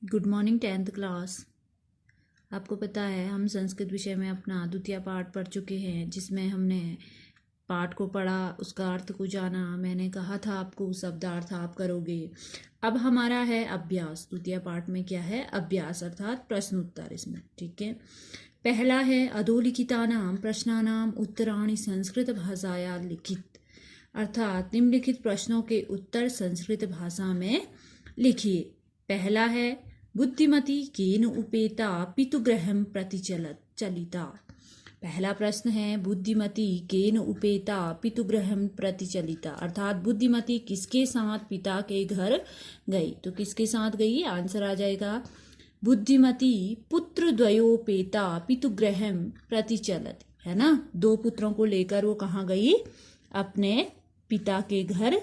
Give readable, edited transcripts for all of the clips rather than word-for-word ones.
Good morning 10th class. आपको पता है हम संस्कृत विषय में अपना द्वितीय पाठ पढ़ चुके हैं, जिसमें हमने पाठ को पढ़ा, उसका अर्थ को जाना। मैंने कहा था आपको शब्दार्थ आप करोगे। अब हमारा है अभ्यास। द्वितीय पाठ में क्या है? अभ्यास अर्थात प्रश्नोत्तर इसमें। ठीक है, पहला है अधोलिखितानां प्रश्नानां उत्तराणि संस्कृत भाषाया लिखित, अर्थात निम्नलिखित प्रश्नों के उत्तर संस्कृत भाषा में लिखिए। पहला है बुद्धिमती केन उपेता पितुगृहं प्रति चलिता। पहला प्रश्न है बुद्धिमती केन उपेता पितुगृहं प्रति चलिता, अर्थात बुद्धिमती किसके साथ पिता के घर गई। तो किसके साथ गई? आंसर आ जाएगा बुद्धिमती पुत्र द्वयोपेता पितुगृहं प्रति चलति, है ना। दो पुत्रों को लेकर वो कहाँ गई? अपने पिता के घर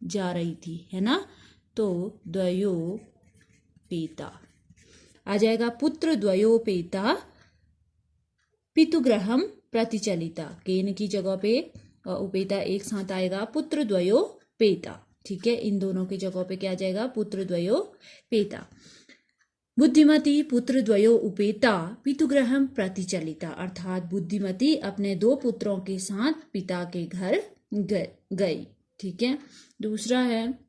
जा रही थी, है ना। तो द्वयोपेता आ जाएगा पुत्र द्वयोपेता पितुगृहं प्रतिचलिता। केन की जगह पे उपेता एक साथ आएगा, पुत्र द्वयोपेता। ठीक है, इन दोनों की जगह पे क्या आ जाएगा? पुत्र द्वयोपेता। बुद्धिमती पुत्र द्वयो उपेता पितुगृहं प्रतिचलिता, अर्थात बुद्धिमती अपने दो पुत्रों के साथ पिता के घर गई। ठीक है, दूसरा है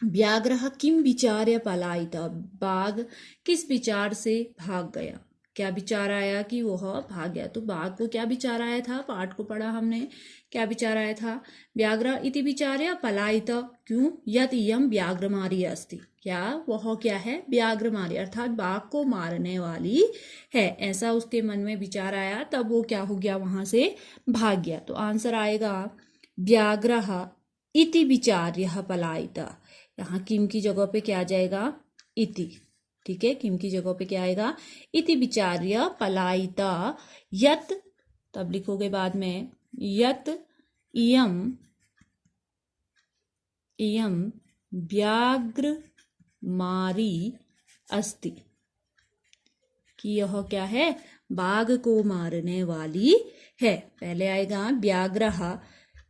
व्याघ्रः किम विचार्य पलायित, बाघ किस विचार से भाग गया। क्या विचार आया कि वह भाग गया? तो बाघ को क्या विचार आया था? पाठ को पढ़ा हमने, क्या विचार आया था? व्याघ्र इति विचार्य पलायित, क्यों? यत इयं व्याघ्रमारी अस्ति, क्या वह क्या है? व्याघ्रमारी, अर्थात बाघ को मारने वाली है, ऐसा उसके मन में विचार आया। तब वो क्या हो गया? वहां से भाग गया। तो आंसर आएगा व्याघ्रः इति विचार्य पलायित। यहाँ किम की जगह पे क्या आ जाएगा? इति। ठीक है, किम की जगह पे क्या आएगा? इति विचार्य पलायिता यत, तब लिखोगे बाद में, यत इयं व्याघ्र मारी अस्ति, कि यह क्या है? बाघ को मारने वाली है। पहले आएगा व्याघ्रः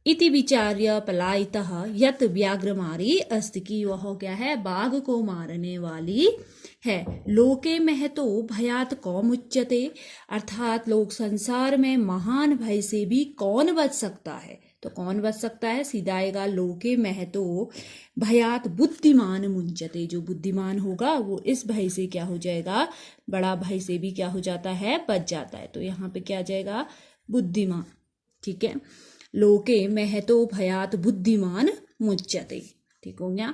इति विचार्य पलायितः यत व्याघ्रमारी अस्ति, की वह क्या है? बाघ को मारने वाली है। लोके महतो भयात कौमुच्यते, अर्थात लोक संसार में महान भय से भी कौन बच सकता है? तो कौन बच सकता है? सीधा आएगा लोके महतो भयात बुद्धिमान मुंचते, जो बुद्धिमान होगा वो इस भय से क्या हो जाएगा? बड़ा भय से भी क्या हो जाता है? बच जाता है। तो यहाँ पे क्या आ जाएगा? बुद्धिमान। ठीक है, लोके महतो भयात बुद्धिमान मुच्यते। ठीक हो गया।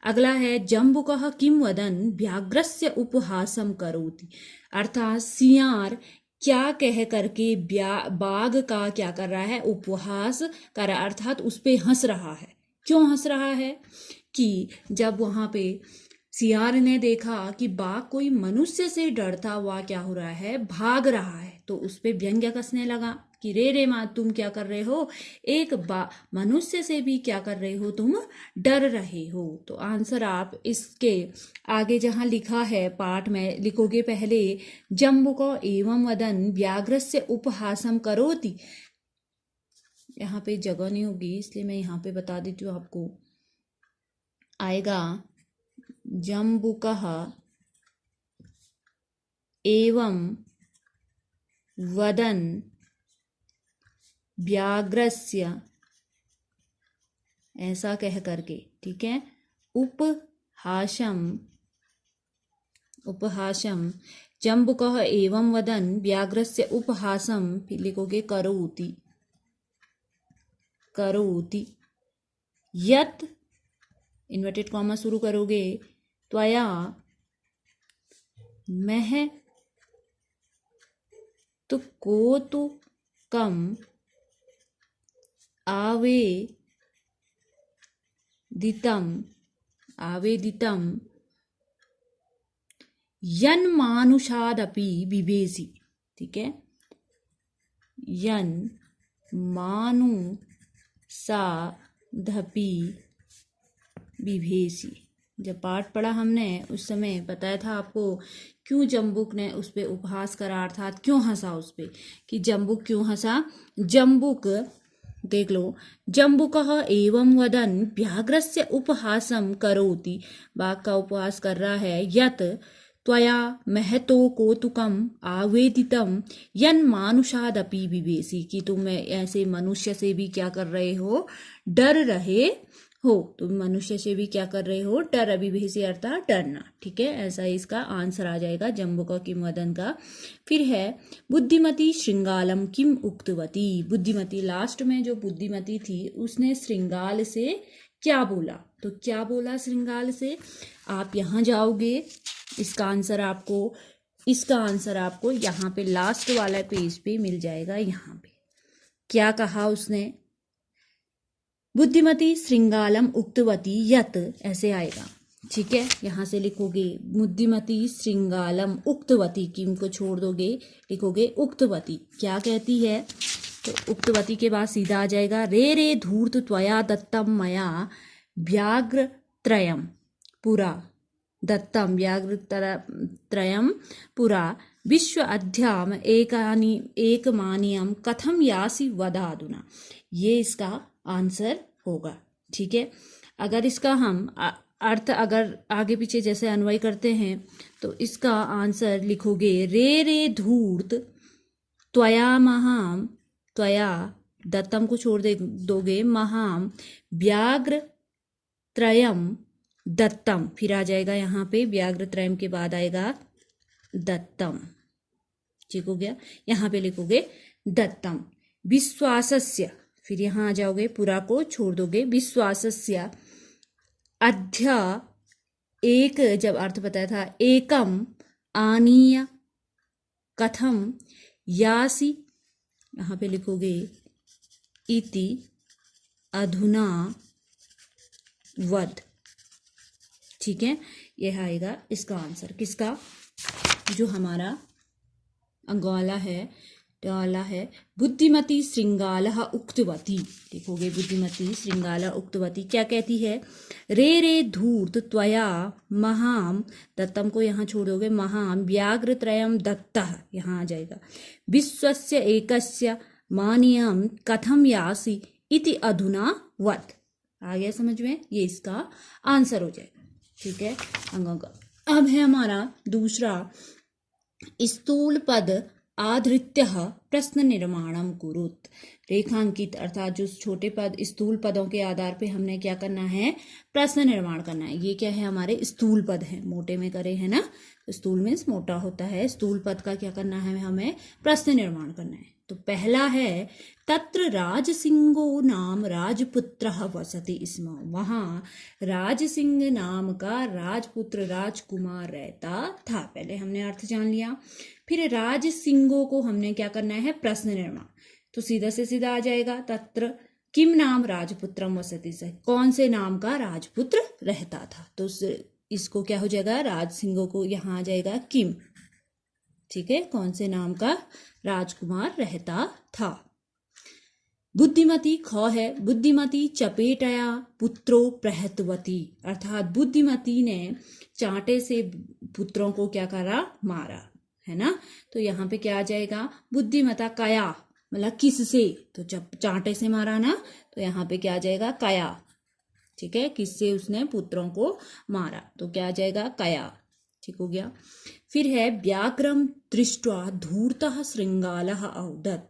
अगला है जम्बुकः किम वदन व्याघ्रस्य उपहासम करोति, अर्थात सियार क्या कह करके बाघ का क्या कर रहा है? उपहास कर रहा है, अर्थात उस पे हंस रहा है। क्यों हंस रहा है? कि जब वहां पे सियार ने देखा कि बाघ कोई मनुष्य से डरता हुआ क्या हो रहा है? भाग रहा है, तो उस पे व्यंग्य कसने लगा कि रे माँ तुम क्या कर रहे हो? एक मनुष्य से भी क्या कर रहे हो? तुम डर रहे हो। तो आंसर आप इसके आगे जहां लिखा है पाठ में लिखोगे, पहले जम्बुको एवं वदन व्याघ्रस्य उपहासम करोति। यहाँ पे जगह नहीं होगी इसलिए मैं यहाँ पे बता देती हूँ आपको। आएगा जम्बुकः एवं वदन व्याघ्रस्य, ऐसा कह करके। ठीक है, उपहासम जम्बुकः एवं वदन व्याघ्रस्य उपहासम, फिर लिखोगे करोति यत, इन्वर्टेड कॉमा शुरू करोगे, त्वया मह तो कौतुकम आवेदितम यन्मानुषादपि बिभेसि। ठीक है, यन्मानुषादपि बिभेसि। जब पाठ पढ़ा हमने उस समय बताया था आपको क्यों जम्बुक ने उस पे उपहास करा, अर्थात क्यों हंसा उस पे, कि जम्बुक क्यों हंसा? जम्बुक देख लो, जम्बुकः एवं वदन् व्याघ्रस्य उपहासं करोति, बाघ का उपहास कर रहा है, यत् त्वया महतो कौतुकम आवेदितम यन्मानुषादपि विवेसी, कि तुम ऐसे मनुष्य से भी क्या कर रहे हो, डर रहे हो, तुम मनुष्य से भी क्या कर रहे हो, डर, अभिवेशी अर्थात डरना। ठीक है, ऐसा इसका आंसर आ जाएगा जम्बुका किम वदन का। फिर है बुद्धिमती श्रृंगालम किम उक्तवती, बुद्धिमती लास्ट में जो बुद्धिमती थी उसने श्रृंगाल से क्या बोला, तो क्या बोला श्रृंगाल से, आप यहाँ जाओगे, इसका आंसर आपको यहाँ पे लास्ट वाला पेज पे मिल जाएगा। यहाँ पे क्या कहा उसने, बुद्धिमती श्रृंगालम उक्तवती यत, ऐसे आएगा। ठीक है, यहाँ से लिखोगे बुद्धिमती श्रृंगालम उक्तवती, किम को छोड़ दोगे, लिखोगे उक्तवती क्या कहती है, तो उक्तवती के बाद सीधा आ जाएगा रे रे धूर्त त्वया दत्तम मया व्याघ्र त्रयम पुरा, दत्तम व्याघ्र त्रयम पुरा विश्व अध्याम एकमानियम कथम यासी वदादुना, ये इसका आंसर होगा। ठीक है, अगर इसका हम अर्थ अगर आगे पीछे जैसे अन्वय करते हैं तो इसका आंसर लिखोगे रे रे धूर्त त्वया महाम, त्वया दत्तम को छोड़ दोगे, महाम व्याघ्र त्रयम दत्तम, फिर आ जाएगा यहाँ पे व्याघ्र त्रयम के बाद आएगा दत्तम। ठीक हो गया, यहाँ पे लिखोगे दत्तम विश्वासस्य, फिर यहाँ आ जाओगे, पुरा को छोड़ दोगे, विश्वासस्य अध्या एक, जब अर्थ बताया था, एकम आनीय कथम यासी, यहाँ पे लिखोगे इति अधुना वद। ठीक है, यह आएगा इसका आंसर, किसका, जो हमारा अंगवाला है, वाला है बुद्धिमती श्रृंगालः उक्तवती, देखोगे बुद्धिमती श्रृंगाला उक्तवती क्या कहती है, रे रे धूर्त त्वया महाम, दत्तम को यहाँ छोड़ दोगे, महाम व्याघ्र त्रयम दत्तः, यहाँ आ जाएगा, विश्वस्य एकस्य मानियम कथम यासी इति अधुना वद। आ गया समझ में, ये इसका आंसर हो जाएगा। ठीक है, अंगों का अब है हमारा दूसरा, स्थूल पद आधृत्य प्रश्न निर्माणम कुरुत, रेखांकित अर्थात जो छोटे पद स्थूल पदों के आधार पे हमने क्या करना है, प्रश्न निर्माण करना है। ये क्या है, हमारे स्थूल पद है, मोटे में करे है ना, स्थूल मीन्स मोटा होता है, स्थूल पद का क्या करना है, हमें प्रश्न निर्माण करना है। तो पहला है तत्र राजसिंहो नाम राजपुत्रः वसति स्म, वहाँ राजसिंह नाम का राजपुत्र राजकुमार रहता था। पहले हमने अर्थ जान लिया, फिर राजसिंहो को हमने क्या करना है, प्रश्न निर्माण, तो सीधा से सीधा आ जाएगा तत्र किम नाम राजपुत्रम वसति, से कौन से नाम का राजपुत्र रहता था, तो इसको क्या हो जाएगा, राजसिंहो को यहाँ आ जाएगा किम। ठीक है, कौन से नाम का राजकुमार रहता था। बुद्धिमती ख है, बुद्धिमती चपेटया पुत्रो प्रहतवती, अर्थात बुद्धिमती ने चांटे से पुत्रों को क्या करा, मारा, है ना। तो यहाँ पे क्या आ जाएगा, बुद्धिमता कया, मतलब किससे, तो जब चांटे से मारा ना, तो यहाँ पे क्या आ जाएगा, कया। ठीक है, किससे उसने पुत्रों को मारा, तो क्या आ जाएगा, कया। ठीक हो गया। फिर है व्याघ्रम दृष्ट्वा धूर्तः श्रृंगालः औदत,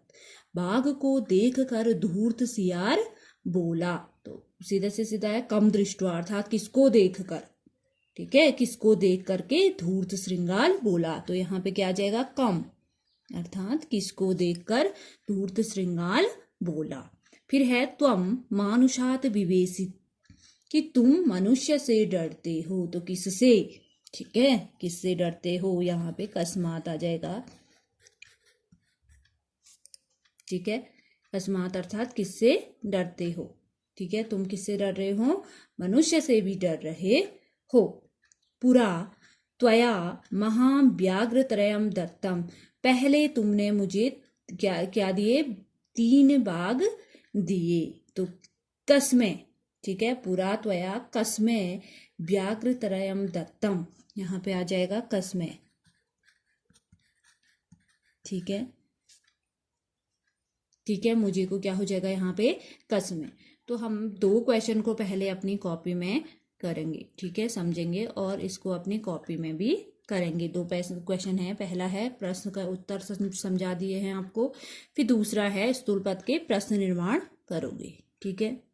बाघ को देख कर धूर्त सियार बोला, तो सीधा से सीधा है कम दृष्ट्वा, अर्थात किसको देख कर, ठीक है, किसको देख करके धूर्त श्रृंगाल बोला, तो यहाँ पे क्या आ जाएगा, कम, अर्थात किसको देखकर धूर्त श्रृंगाल बोला। फिर है त्वम मानुषात विवेशित, कि तुम मनुष्य से डरते हो, तो किससे, ठीक है, किससे डरते हो, यहाँ पे कस्मात आ जाएगा। ठीक है, कस्मात अर्थात किससे डरते हो। ठीक है, तुम किससे डर रहे हो, मनुष्य से भी डर रहे हो। पुरा त्वया महाव्याघ्र त्रयम दत्तम, पहले तुमने मुझे क्या क्या दिए, 3 बाघ दिए, तो कस्में, ठीक है, पुरा त्वया कस्में व्याघ्र त्रयम दत्तम, यहाँ पे आ जाएगा कस्में। ठीक है, ठीक है, मुझे को क्या हो जाएगा यहाँ पे कसमें। तो हम 2 क्वेश्चन को पहले अपनी कॉपी में करेंगे, ठीक है, समझेंगे और इसको अपनी कॉपी में भी करेंगे। 2 क्वेश्चन है, पहला है प्रश्न का उत्तर समझा दिए हैं आपको, फिर दूसरा है स्थूल पद के प्रश्न निर्माण करोगे, ठीक है।